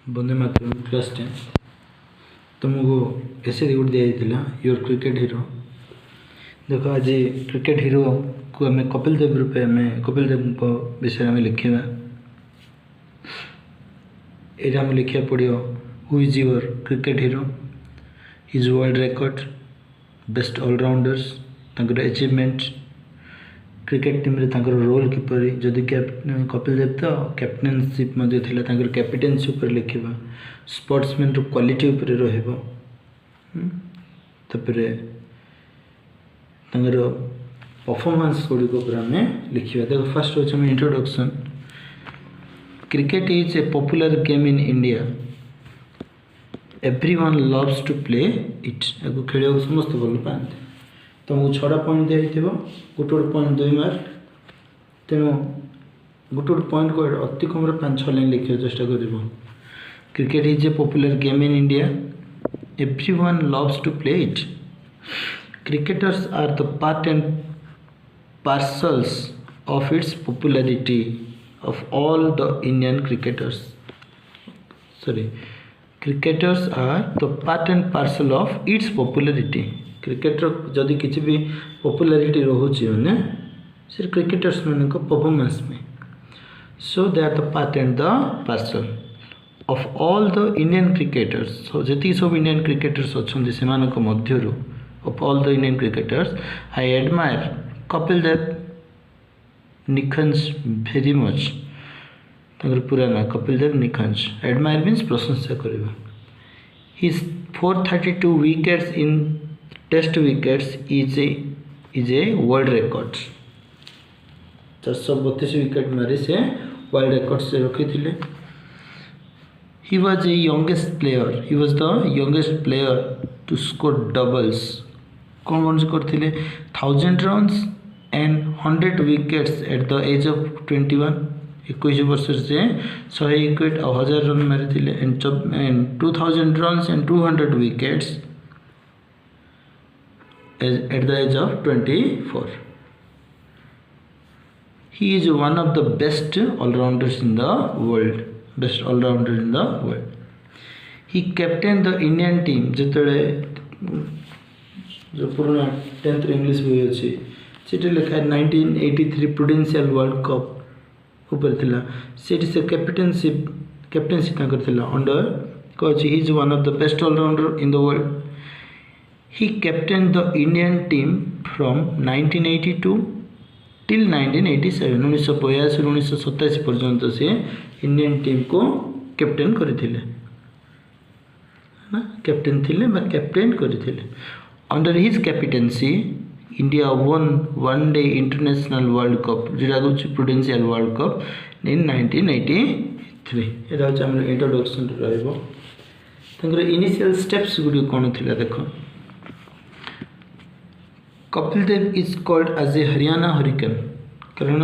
बंदे मातरम क्लास 10 तुमको ऐसे गुड दिया योर क्रिकेट हीरो। देखो आज क्रिकेट हीरो को आम कपिल देव रूपे आम कपिल देव विषय में लिखा ये आम लिखा पड़ो who is your cricket hero, his world record, best allrounders, achievement, cricket team रे रोल किपरि, जदि कपिल देव तो कैप्टेनशिप कैप्टेनसी उपर लिखा, स्पोर्ट्समैन रो क्वालिटी उपर रहिबो, तापरे परफॉर्मेंस गुड़ी आम लिखा। देखो फर्स्ट हूँ introduction. Cricket is a popular game in India, everyone loves to play it. खेल समस्त भल पाते। तुमको 6टा पॉइंट दिखाई गोटे गोटे पॉइंट 2 मार्क, तेणु गोटे गोटे पॉइंट को अति कम 5-6 लाइन लिखा चेष्टा कर। Cricket is a popular game in India, everyone loves to play it. Cricketers are the part and parcels of its popularity of all the Indian cricketers. Cricketers are the part and parcel of its popularity. Cricketer जदि किसी भी popularity रोचे मैंने सिर्फ cricketers मान performance में, so they are the part and the parcel of all the Indian cricketers. So जी सब इंडियन क्रिकेटर्स अच्छा से मध्य of all the Indian cricketers I admire Kapil Dev Nikhanj very much. पूरा ना कपिल देव निखंज, एडमायर मीन्स प्रशंसा करवा। His 432 wickets in test wickets is a world record. 432 wicket मारी से वर्ल्ड रिकॉर्ड से रखी थे। He was a youngest player, he was the youngest player to score doubles. कौन कौन स्कोर थे? 1000 runs and 100 wickets at the age of 21। 21 वर्ष से 100 विकेट और 1000 रन मारी थे and 2000 runs and 200 wickets at the age of 24. He is one of the best all-rounders in the world. Best all-rounder in the world. He captained the Indian team. जितने जो पुराना 10th English बही अच्छी सीटे लिखा 1983 Prudential world cup ऊपर थिला। Seat से कैप्टेनशिप थिला under coach. He is one of the best allrounder in the world. He captained the Indian team from 1982 till 1987. 1982-1987 पर्यंत से इंडियन टीम को कैप्टेन करथिले ना, कैप्टेन थिले बा कैप्टेन करथिले। Under his captaincy India one one day international world cup, जेटा होची प्रुडेंशियल वर्ल्ड कप इन 1983। एटा होची हमर इंट्रोडक्शन रहइबो। तंकर इनिशियल स्टेप्स गुडी कोन थिला देखो। Kapil Dev is called as a Haryana hurricane, कारण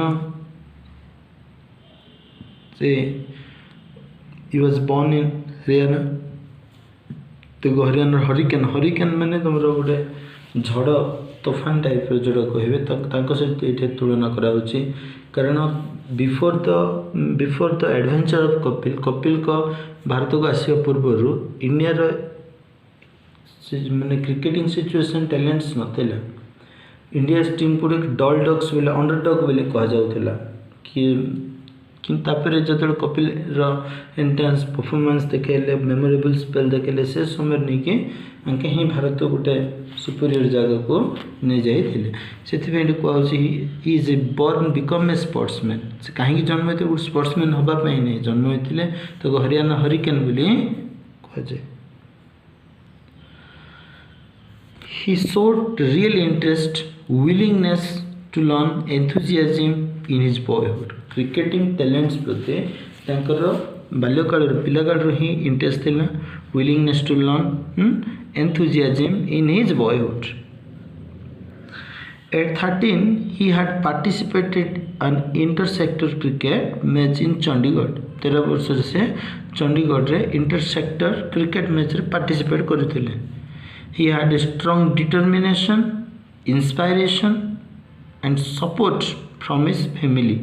से he was born in Haryana. तो हरियाणा हरिकेन, हरिकेन माने तुम गोटे झड़ तोफान टाइप जोड़ा कहे सहित ये तुलना कराऊँगी। कारण before the adventure of Kapil को भारत को आसवा पूर्व इंडिया माने क्रिकेटिंग सिचुएशन टैलेंट्स नथिला। इंडिया टीम को डल डॉग्स बोले अंडरडॉग बोले कह जाऊला कि जो कपिल एंट्रांस परफॉर्मेंस देखेले, मेमोरेबल स्पेल देखेले, से समय नहीं कि ही भारत गोटे सुपीरियर जगह को नहीं जाइए। से कहुच्छी he is a born become a sportsman. से कहीं जन्म होते गोटे स्पोर्ट्समैन हाँपाई नहीं जन्म होते, तो हरियाणा हरिकेन बोली कहुए। He showed real interest, willingness to learn, enthusiasm in his boyhood. Cricketing talents प्रति बाल्यकाल पिलाकाल ही इंटरेस्ट थिला, willingness to learn, enthusiasm in his boyhood. At 13, he had participated an inter-sector cricket match in Chandigarh. 13 वर्ष से चंडीगढ़ रे inter-sector cricket match रे participate करथिले। He had a strong determination, inspiration and support from his family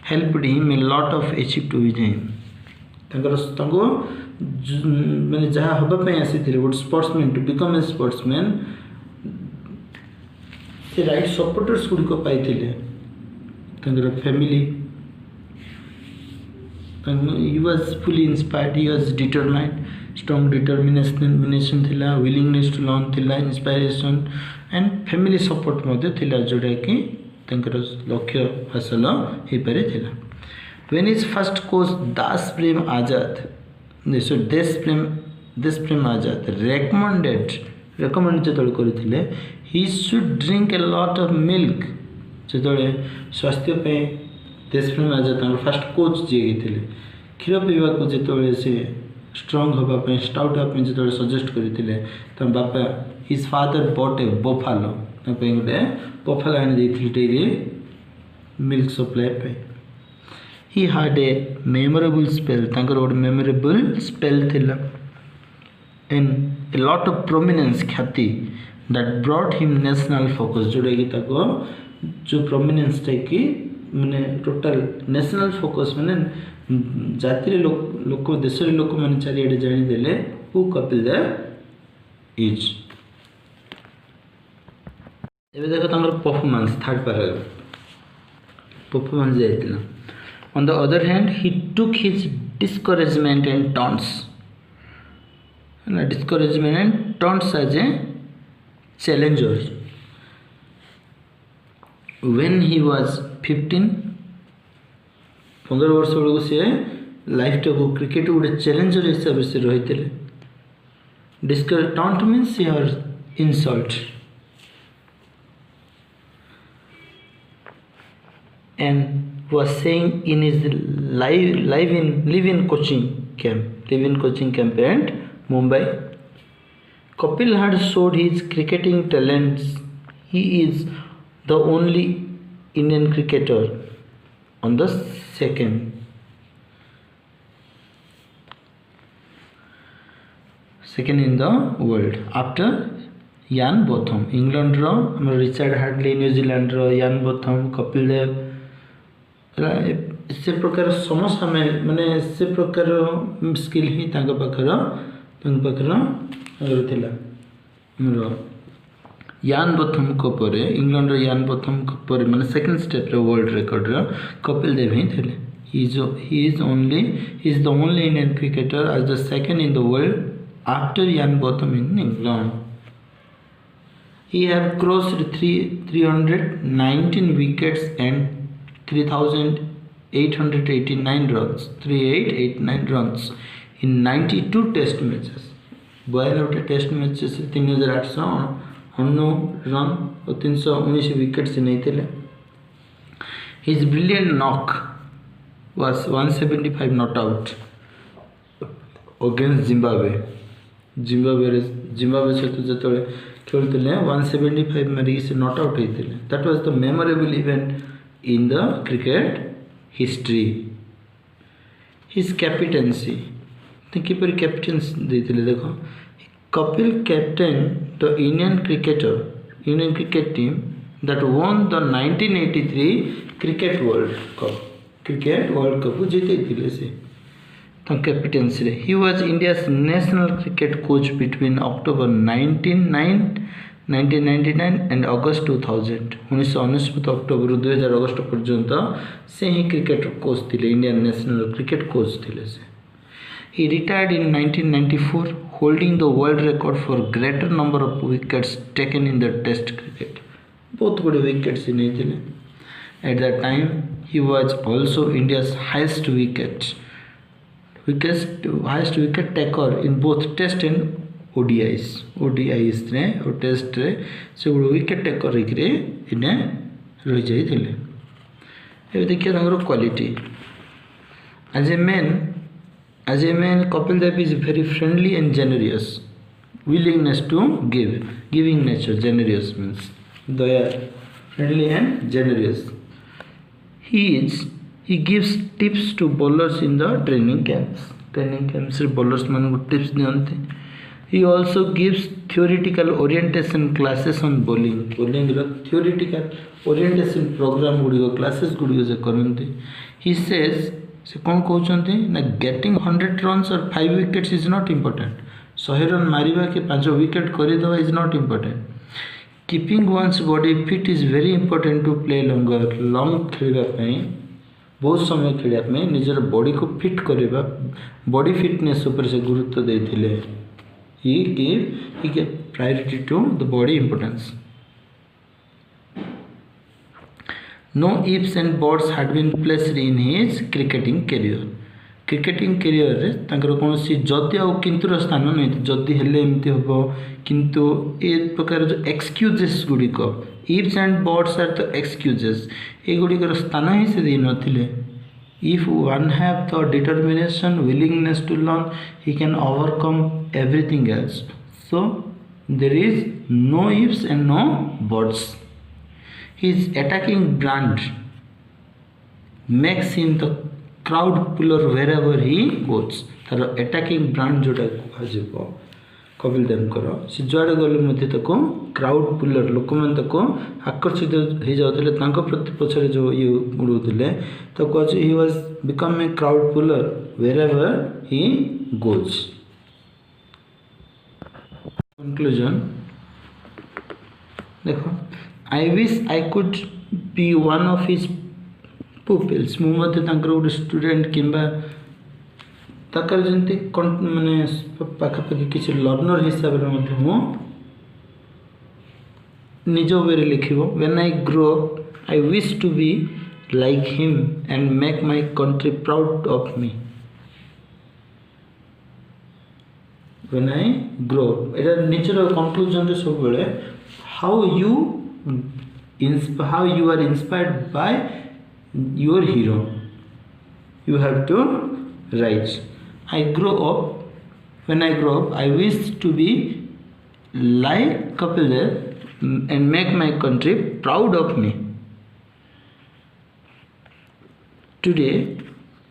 helped him a lot of achieve to his aim. मैंने जहाँ हाँपाई आसी गोटे sportsman to become a sportsman से राइट सपोर्टर्स गुड़िक पाई family he was fully inspired, he was determined, strong determination थिला, willingness to learn थिला, inspiration and family support मध्य थिला जोड़ा कि तंकर लक्ष्य हासिल हो पारे थिला. When his first coach Das Prem Azad so देश प्रेम आजाद recommend जो करथिले he should drink a lot of milk जो स्वास्थ्य पे देश प्रेम आजाद फास्ट कोच जी थे क्षीर पीवा को जो से स्ट्रंग हाँपाई स्टाउट हाँपाई जो सजेस्ट करते बापा his father but a buffalo गोटे बफालो आनी डेली मिल्क सप्लाई पे he had a memorable spell गोटे मेमोरेबल स्पेल थिला and a lot of prominence ख्याति that brought him national focus जोड़ा कि जो प्रोमिनेंस टा कि मैंने टोटाल नेशनल फोकस मैंने जाति लोक देश लोक मैंने चारिड़े जानीदे हु कपिल देव इज. एवं देख परफॉर्मेंस थर्ड पैराग्राफ परफॉर्मेंस जाइए. On the other hand he took his discouragement and taunts discouragement and taunts as a challenger. When he was 15 वर्ष बेलू सी लाइफ टाक क्रिकेट गोटे चैलेंजर हिसाब से रही थे. Taunt means your insult and was saying in his live in coaching camp at Mumbai. Kapil had showed his cricketing talents. He is the only Indian cricketer on the second in the world after Ian Botham. England row Richard hardly, New Zealand row Ian Botham, Kapil Dev से प्रकार समस्त हमें माने से प्रकार skill ही तांका पाखर थिला. यान बोथम को परे इंग्लैंड यान बोथम को परे माने सेकंड स्टेप रे वर्ल्ड रिकॉर्ड रे कपिल देव ही थे. he is the only Indian cricketer as the second in the world after Ian Botham in England. He have crossed 319 wickets and 3,889 runs 3889 runs in 92 test matches. 92 test matches 3,899 run और 319 wicket से नहीं थे. His brilliant knock was 175 not out against Zimbabwe सहित जो खेलते 175 मारिक से not out होते. That was the memorable event in the cricket history. His captaincy keeper captains देते देख Kapil captain the Indian cricket team that won the 1983 cricket world cup जीते से captaincy. He was India's national cricket coach between October 1999 and August 2000. 1999 October 2000 अगस्त पर्यंत से ही cricket coach थे, Indian national cricket coach थे से. He retired in 1994, holding the world record for greater number of wickets taken in the Test cricket. बहुत बड़े wickets ही नहीं थे. At that time, he was also India's highest wicket taker in both Test and ODIs. ODIs रे और Test रे से बड़े wicket taker रिक्रे इन्हें रह जाई थे. ये देखिए तांगर quality. As a man, Kapil Dev is very friendly and generous. Willingness to giving nature. Generous means daya, friendly and generous. He gives tips to bowlers in the training camps. Training camps रे bowlers मान को tips दियंते. He also gives theoretical orientation classes on bowling. Bowling रा theoretical orientation program गुड़ियो classes गुड़ियो से करते. He says से कौन कहते ना गेटिंग 100 रन्स और 5 wickets is not important 100 run मारिबा कि 5 विकेट करदेवा is not important keeping one's body fit is very important to play longer long खेलवाई बहुत समय खेलवाई निजर बॉडी को फिट करवा बॉडी फिटनेस उपर से गुरुत्व देते he gave priority to the body importance. No ifs and buts had been placed in his cricketing career. Cricketing career रे तांकर कौन सी जदि आ किंतुर स्थान नहीं जदि हेले एमती हम किंतु ए प्रकार जो एक्सक्यूजेस गुड़िक ifs and buts are the excuses ये गुड़िकर स्थान ही से दे नथिले If one have the determination, willingness to learn, he can overcome everything else. So there is no ifs and no buts. His attacking brand makes him the crowd puller wherever he goes. तार attacking brand जोटा कह कपिल देवकर से जुआड़े गले crowd puller लोक मैंने आकर्षित हो जाते प्रति पछरे जो ये उड़ौले he was become a crowd puller wherever he goes conclusion देखो I wish I could be one of his pupils मुझे गोटे स्टूडेंट किंबा ताकर जंती माने पाखापाखि किसी लर्नर हिसाब से निज वे लिखिबो when I grow up I wish to be like him and make my country proud of me when I grow एटा निजर कंक्लूजन रे सब बेले how you are inspired by your hero you have to write when I grow up, I wish to be like Kapil Dev and make my country proud of me. Today,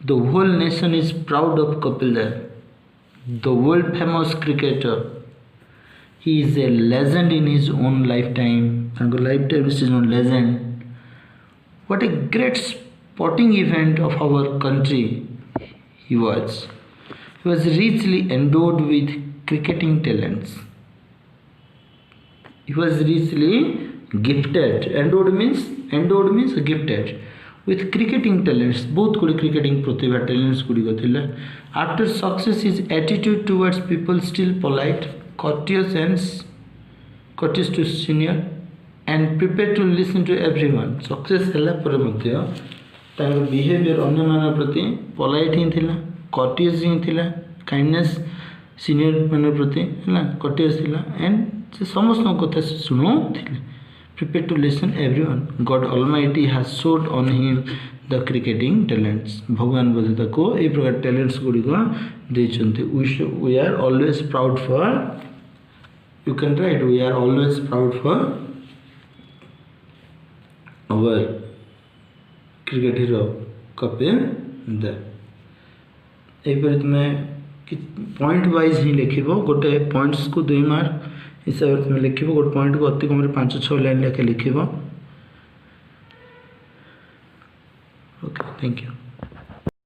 the whole nation is proud of Kapil Dev, the world famous cricketer. He is a legend in his own lifetime. And lifetime is his own legend. What a great sporting event of our country he was. He was richly endowed with cricketing talents. He was richly gifted. Endowed means gifted with cricketing talents. बहुत गुड़े cricketing प्रतिभा talents गुड़िक थिला. After success, his attitude towards people still polite, courteous to senior, and prepared to listen to everyone. Success ହେଲା ପରେ ମଧ୍ୟ ତାଙ୍କର behavior ଅନ୍ୟ ମାନଙ୍କ प्रति polite ही थिला. courteous ही थिला काइंडनेस सीनियर मान प्रति है courteous थिला एंड से समस्त कथा शुणु prepare to listen everyone God Almighty has showed on him the cricketing talents भगवान बोधे को ए प्रकार टैलेंट्स गुड़िक देते we are always proud for you can write we are always proud for our cricket hero Kapil Dev यहीपर तुम्हें पॉइंट वाइज ही लिख गोटे पॉइंट्स को 2 मार्क हिसाब से तुम लिख गोटे पॉइंट को अति कम 5-6 लाइन लेखे लिख ओके थैंक यू।